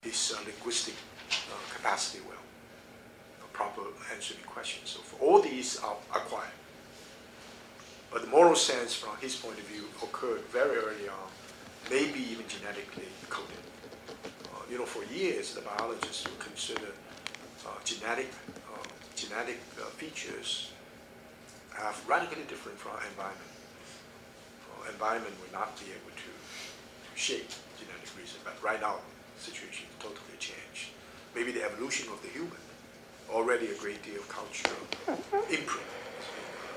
his linguistic capacity well, proper answering questions. So for all these are acquired. But the moral sense, from his point of view, occurred very early on, maybe even genetically coded. For years, the biologists would consider genetic features have radically different from environment. Environment will not be able to shape genetic reason, but right now, the situation is totally changed. Maybe the evolution of the human, already a great deal of cultural imprint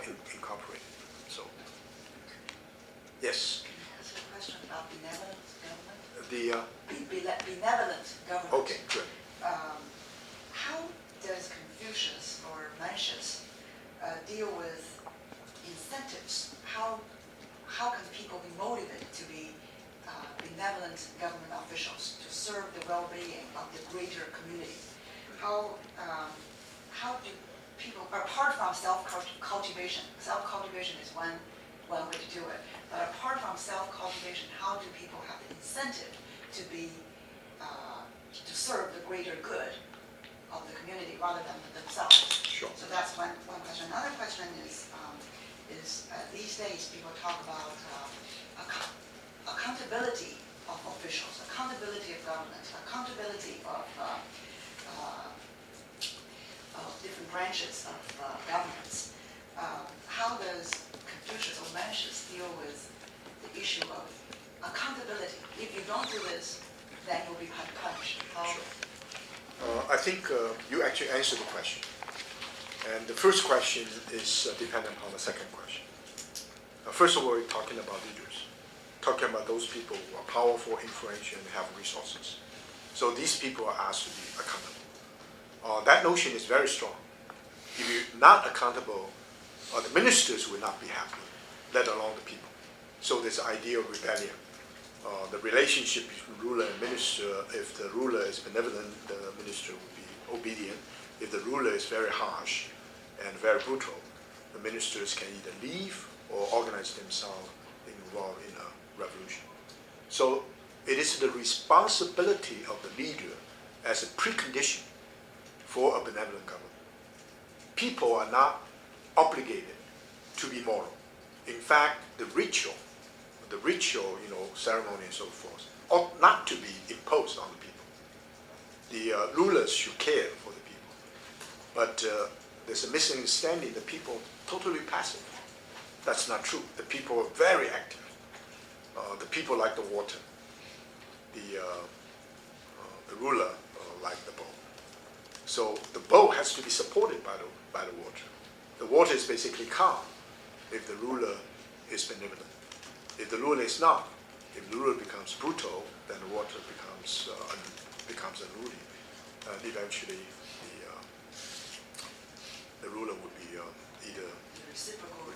is incorporated. So, yes? Can I ask a question about benevolent government? Benevolent government. Okay, good. How does Confucius or Mencius deal with incentives? How can people be motivated to be benevolent government officials to serve the well-being of the greater community? How do people, apart from self-cultivation, self-cultivation is one way to do it, but apart from self-cultivation, how do people have the incentive to be to serve the greater good of the community rather than themselves? Sure. So that's one question. Another question is these days people talk about accountability of officials, accountability of government, accountability of different branches of governments. How does Confucius or Mencius deal with the issue of accountability? If you don't do this, then you'll be punished. Sure. I think you actually answered the question. And the first question is dependent on the second question. First of all, we're talking about leaders, talking about those people who are powerful, influential, and have resources. So these people are asked to be accountable. That notion is very strong. If you're not accountable, the ministers will not be happy, let alone the people. So there's the idea of rebellion. The relationship between ruler and minister, if the ruler is benevolent, the minister will be obedient. If the ruler is very harsh and very brutal, the ministers can either leave or organize themselves involved in a revolution. So it is the responsibility of the leader as a precondition for a benevolent government. People are not obligated to be moral. In fact, the ritual, ceremony and so forth, ought not to be imposed on the people. The rulers should care for the people. But there's a misunderstanding. The people are totally passive. That's not true. The people are very active. The people like the water. The ruler like the bow. So the bow has to be supported by the water. The water is basically calm if the ruler is benevolent. If the ruler is not, if the ruler becomes brutal, then the water becomes unruly, and eventually the ruler would be either reciprocal.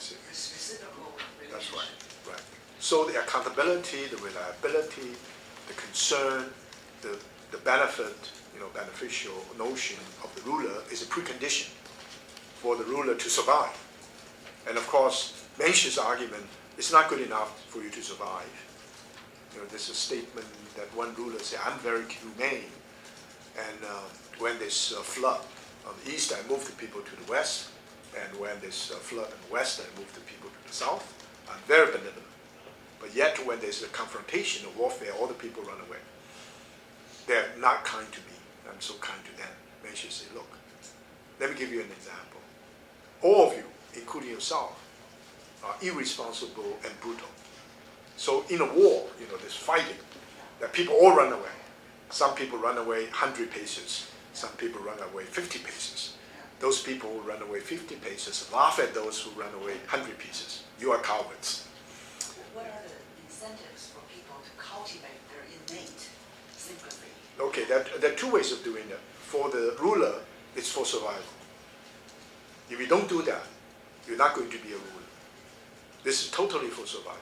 That's right. Right. So the accountability, the reliability, the concern, the benefit, beneficial notion of the ruler is a precondition for the ruler to survive. And of course, Mencius' argument, it's not good enough for you to survive. There's a statement that one ruler said, I'm very humane. And when there's a flood on the east, I move the people to the west. And when there's a flood in the west, I move the people to the south. I'm very benevolent. But yet when there's a confrontation or warfare, all the people run away. They're not kind to me. I'm so kind to them. Mencius said, look, let me give you an example. All of you, including yourself, are irresponsible and brutal. So in a war, there's fighting, that people all run away. Some people run away 100 paces. Some people run away 50 paces. Those people who run away 50 paces laugh at those who run away 100 paces. You are cowards. What are the incentives for people to cultivate their innate sympathy? Okay, there are two ways of doing that. For the ruler, it's for survival. If you don't do that, you're not going to be a ruler. This is totally for survival.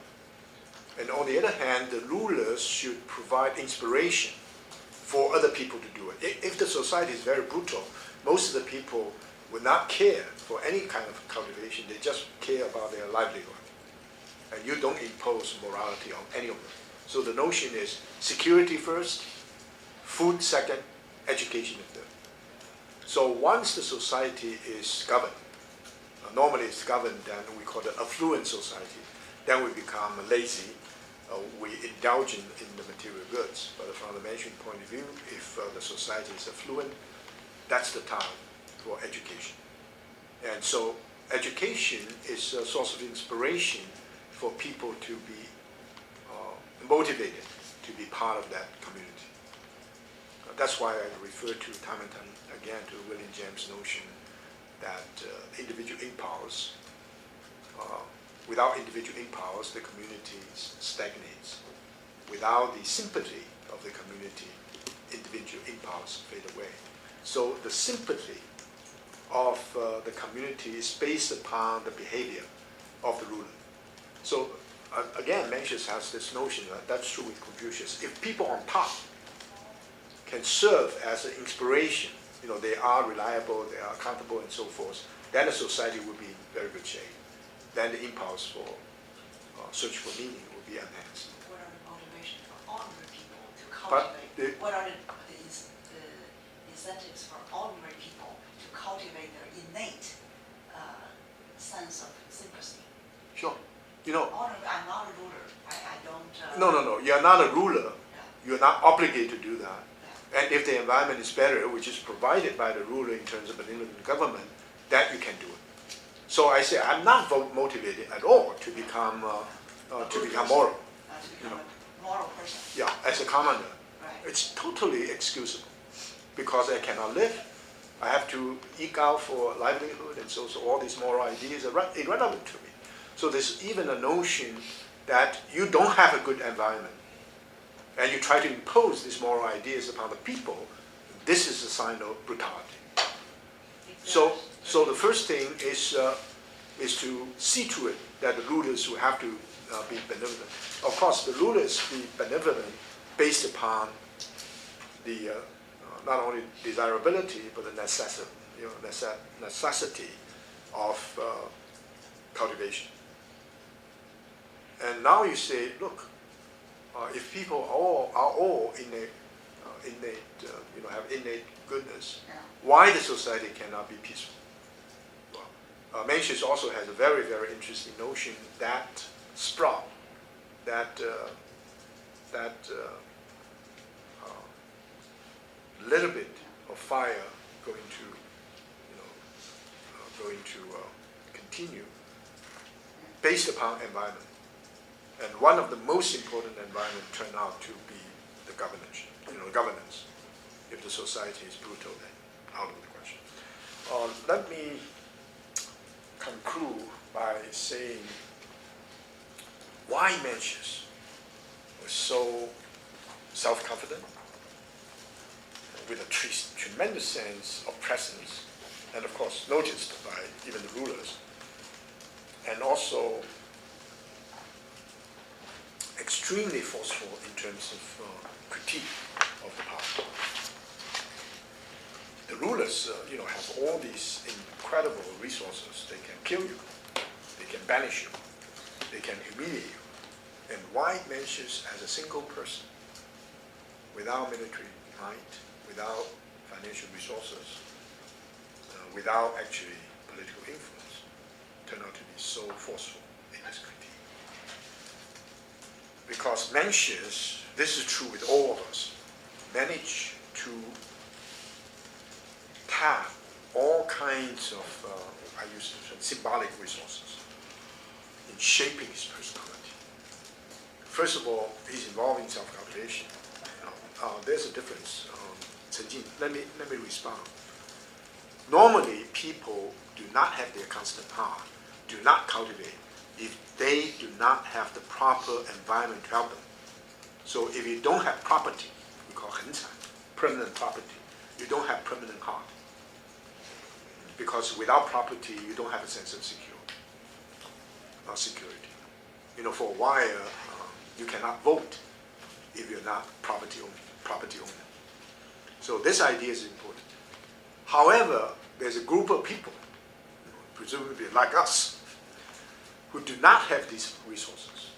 And on the other hand, the rulers should provide inspiration for other people to do it. If the society is very brutal, most of the people will not care for any kind of cultivation. They just care about their livelihood. And you don't impose morality on any of them. So the notion is security first, food second, education the third. So once the society is governed, normally it's governed, then we call it affluent society, then we become lazy, we indulge in the material goods. But from the Mencian point of view, if the society is affluent, that's the time for education. And so education is a source of inspiration for people to be motivated to be part of that community. That's why I refer to time and time again to William James' notion that individual impulse, without individual impulse, the community stagnates. Without the sympathy of the community, individual impulse fade away. So the sympathy of the community is based upon the behavior of the ruler. So again, Mencius has this notion that that's true with Confucius. If people on top can serve as an inspiration, they are reliable, they are accountable, and so forth, then the society will be in very good shape. Then the impulse for search for meaning will be enhanced. What are the motivations for ordinary people to cultivate? What are the incentives for ordinary people to cultivate their innate sense of sympathy? Sure. I'm not a ruler. I don't. No. You're not a ruler. Yeah. You're not obligated to do that. Yeah. And if the environment is better, which is provided by the ruler in terms of benevolent government, then you can do it. So I say I'm not motivated at all to become moral. To become a moral person. Yeah, as a commander, Right. it's totally excusable because I cannot live. I have to eke out for livelihood, and so all these moral ideas are irrelevant to me. So there's even a notion that you don't have a good environment, and you try to impose these moral ideas upon the people. This is a sign of brutality. So the first thing is to see to it that the rulers will have to be benevolent. Of course, the rulers be benevolent based upon the not only desirability but the necessity of cultivation. And now you say, look, if people are all innate, have innate goodness, Yeah. why the society cannot be peaceful? Well, Mencius also has a very, very interesting notion that sprout, that little bit of fire going to continue based upon environment. And one of the most important environment turned out to be the governance. If the society is brutal, then out of the question. Let me conclude by saying why Mencius was so self-confident, with a tremendous sense of presence, and of course noticed by even the rulers, and also extremely forceful in terms of critique of the power. The rulers, have all these incredible resources. They can kill you, they can banish you, they can humiliate you. And why Mencius as a single person, without military might, without financial resources, without actually political influence, turned out to be so forceful in his critique? Because Mencius, this is true with all of us, managed to tap all kinds of, I use symbolic resources in shaping his personality. First of all, he's involved in self-cultivation. There's a difference. Let me respond. Normally, people do not have their constant power, do not cultivate, if they do not have the proper environment to help them. So if you don't have property, we call 恒产, permanent property, you don't have permanent heart. Because without property, you don't have a sense of security. For a while, you cannot vote if you're not property owner. So this idea is important. However, there's a group of people, presumably like us, who do not have these resources.